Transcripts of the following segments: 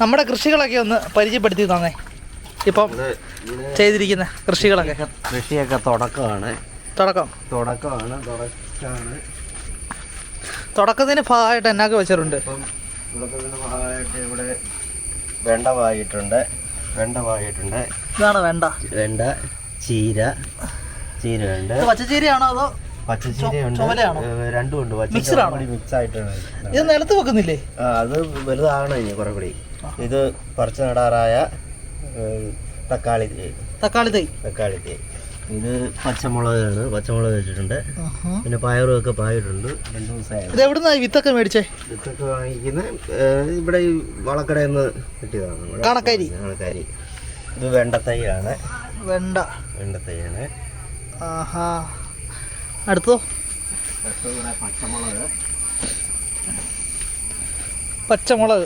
നമ്മുടെ കൃഷികളൊക്കെ ഒന്ന് പരിചയപ്പെടുത്തി തന്നെ. ഇപ്പം ചെയ്തിരിക്കുന്ന കൃഷിയൊക്കെ തുടക്കത്തിന് ഭാഗമായിട്ട് എന്നൊക്കെ വെച്ചിട്ടുണ്ട്. ഇവിടെ വെണ്ട പാകിയിട്ടുണ്ട്. ഇതാണ് വെണ്ട, ചീരയുണ്ട്. പച്ചച്ചീരയാണോ അതോ പച്ചച്ചീരയുണ്ട്? രണ്ടുമുണ്ട്. മിക്സ് ആയിട്ടാണ്. ഇത് നിലത്ത് വെക്കുന്നില്ലേ? അത് വലുതാണ് ഇനി കുറെ കൂടി. ഇത് പറിച്ചു നടാറായ തക്കാളി തൈ. ഇത് പച്ചമുളക് വെച്ചിട്ടുണ്ട്. പിന്നെ പയറും ഒക്കെ പായിട്ടുണ്ട്. 2 ദിവസമായി. ഇത് എവിടുന്നാ വിത്തൊക്കെ മേടിച്ചേ? വിത്തൊക്കെ വാങ്ങിക്കുന്ന ഇവിടെ ഈ വളക്കടയിൽ നിന്ന് കിട്ടിയതാണ്. കാണക്കാരി. ഇത് വെണ്ടത്തൈയാണ്. വെണ്ടത്തൈയാണ്. അടുത്തോ? പച്ചമുളക്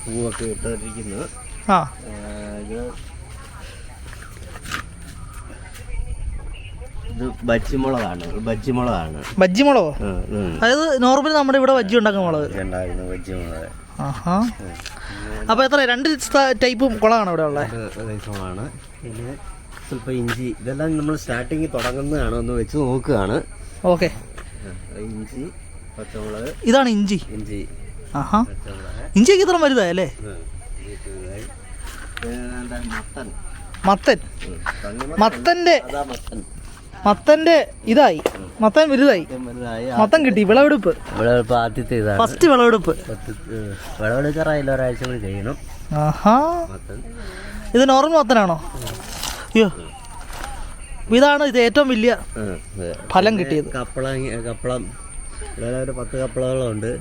പൂവൊക്കെ ഇട്ടിരിക്കുന്നു. ഇത് ബജ്ജിമുളകാണ്. ബജ്ജിമുളകോ? അതായത് നോർമലി നമ്മുടെ ഇവിടെ ബജ്ജി ഉണ്ടാക്കുന്ന മുളക്. ബജ്ജിമുളക്. അപ്പൊ എത്ര 2 ടൈപ്പും കുളമാണ് ഇവിടെ ഉള്ളത്? പിന്നെ സ്വല്പം ഇഞ്ചി. ഇതെല്ലാം നമ്മൾ സ്റ്റാർട്ടിങ് തുടങ്ങുന്നതാണ്. ഒന്ന് വെച്ച് നോക്കുകയാണ്. ഓക്കെ. ഇഞ്ചി, പച്ചമുളക്. ഇതാണ് ഇഞ്ചി. ഇഞ്ചിയൊക്കെ ഇത്ര വലുതായല്ലേ? മത്തന്റെ ഇതായി. മത്തൻ വലുതായി. മത്തൻ കിട്ടി. വിളവെടുപ്പ് ആദ്യത്തെ ഫസ്റ്റ് വിളവെടുപ്പ്. വിളവെടുക്കാറായില്ല, ഒരാഴ്ച കൂടി ചെയ്യണം. ഇത് നോർമൽ മത്തനാണോ? അയ്യോ, ഇതാണ് ഇത് ഏറ്റവും വലിയ ഫലം കിട്ടിയത്. കപ്പളം 10 കപ്പളങ്ങളുണ്ട്.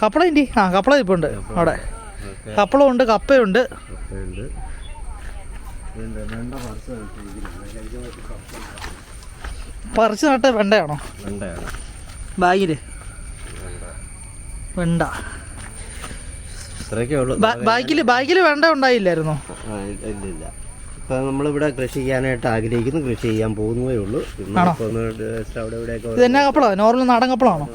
കപ്പളം കപ്പളം ഇപ്പൊ ഉണ്ട് അവിടെ. കപ്പളമുണ്ട്, കപ്പയുണ്ട്. പറിച്ച് നട്ട വെണ്ടയാണോ? ബാഗില് വെണ്ട. ബാഗില് വെണ്ട ഉണ്ടായില്ലായിരുന്നോ? ഇല്ല. ഇപ്പം നമ്മളിവിടെ കൃഷി ചെയ്യാനായിട്ട് ആഗ്രഹിക്കുന്നു. കൃഷി ചെയ്യാൻ പോകുന്നതേ ഉള്ളൂ. ഇതെന്നാ കപ്പളാ? നോർമൽ നാടൻ കപ്പളാണോ?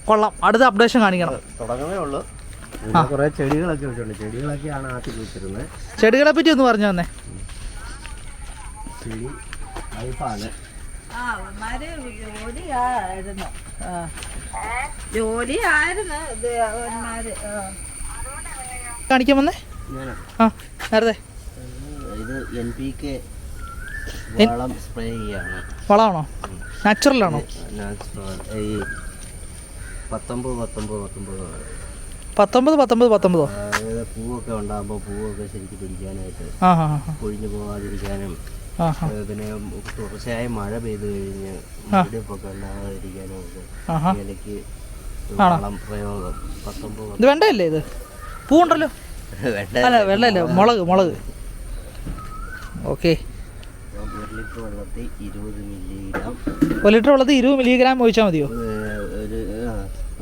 കൊള്ളാം. അടുത്ത അപ്ഡേഷൻ കാണിക്കണം. തുടങ്ങുന്നേ ഉള്ളൂ. കുറെ ചെടികളൊക്കെ വെച്ചിട്ടുണ്ട്. ചെടികളൊക്കെയാണ് ആദ്യം വെച്ചിരുന്നത്. ചെടികളെ പറ്റി ഒന്ന് പറഞ്ഞു തന്നെ. ചെടി വൈഫാണ്. കാണിക്കാൻ വന്നേ? നേരത്തെ ഇത് NPK വളം സ്പ്രേ ചെയ്യാണ്. വളമാണോ? നാച്ചുറലാണോ? ഈ 19 പൂവൊക്കെ ഉണ്ടാകുമ്പോൾ പൂവൊക്കെ ശരിക്കും പിടിക്കാനായിട്ട്, കൊഴിഞ്ഞു പോകാതിരിക്കാനും, പിന്നെ തുടർച്ചയായി മഴ പെയ്തു കഴിഞ്ഞ് മഴപ്പൊക്കെ ഉണ്ടാകാതിരിക്കാനും ഒക്കെ ഇലയ്ക്ക് വളം പ്രയോഗം. 19. ഇത് വെണ്ടയല്ലേ? ഇത് പൂവുണ്ടല്ലോ. അല്ല, വെള്ളയല്ലേ, മുളക്. ഓക്കെ. 1 ലിറ്റർ വെള്ളത്തിൽ 20 മില്ലിഗ്രാം. 1 ലിറ്റർ വെള്ളത്തിൽ 20 മില്ലിഗ്രാം ഒഴിച്ചാൽ മതിയോ?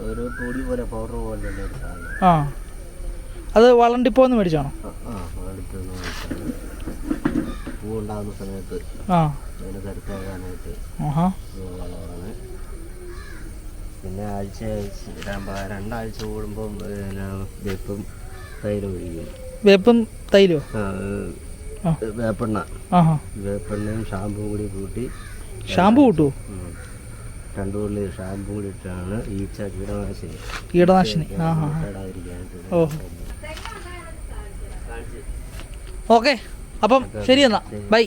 ഒരു പൊടി പോലെ, പൗഡർ പോലെ തന്നെ. അത് വളം ഡിപ്പോന്ന് മേടിച്ചാണോ? പൂ ഉണ്ടാകുന്ന സമയത്ത് അതിനെ കരുത്താകാനായിട്ട് വളമാണ്. പിന്നെ 2 ആഴ്ച കൂടുമ്പം വേപ്പും തൈലം ഒഴിക്കും. വേപ്പും തൈലോ? വേപ്പെണ്ണയും ഷാമ്പൂ കൂടി കൂട്ടി. ഷാമ്പൂ കൂട്ടുമോ? 2 തുള്ളി ഷാമ്പൂ കൂടി ഇട്ടാണ് കീടനാശിനി. ഓക്കെ. അപ്പം ശരി എന്നാ, ബൈ.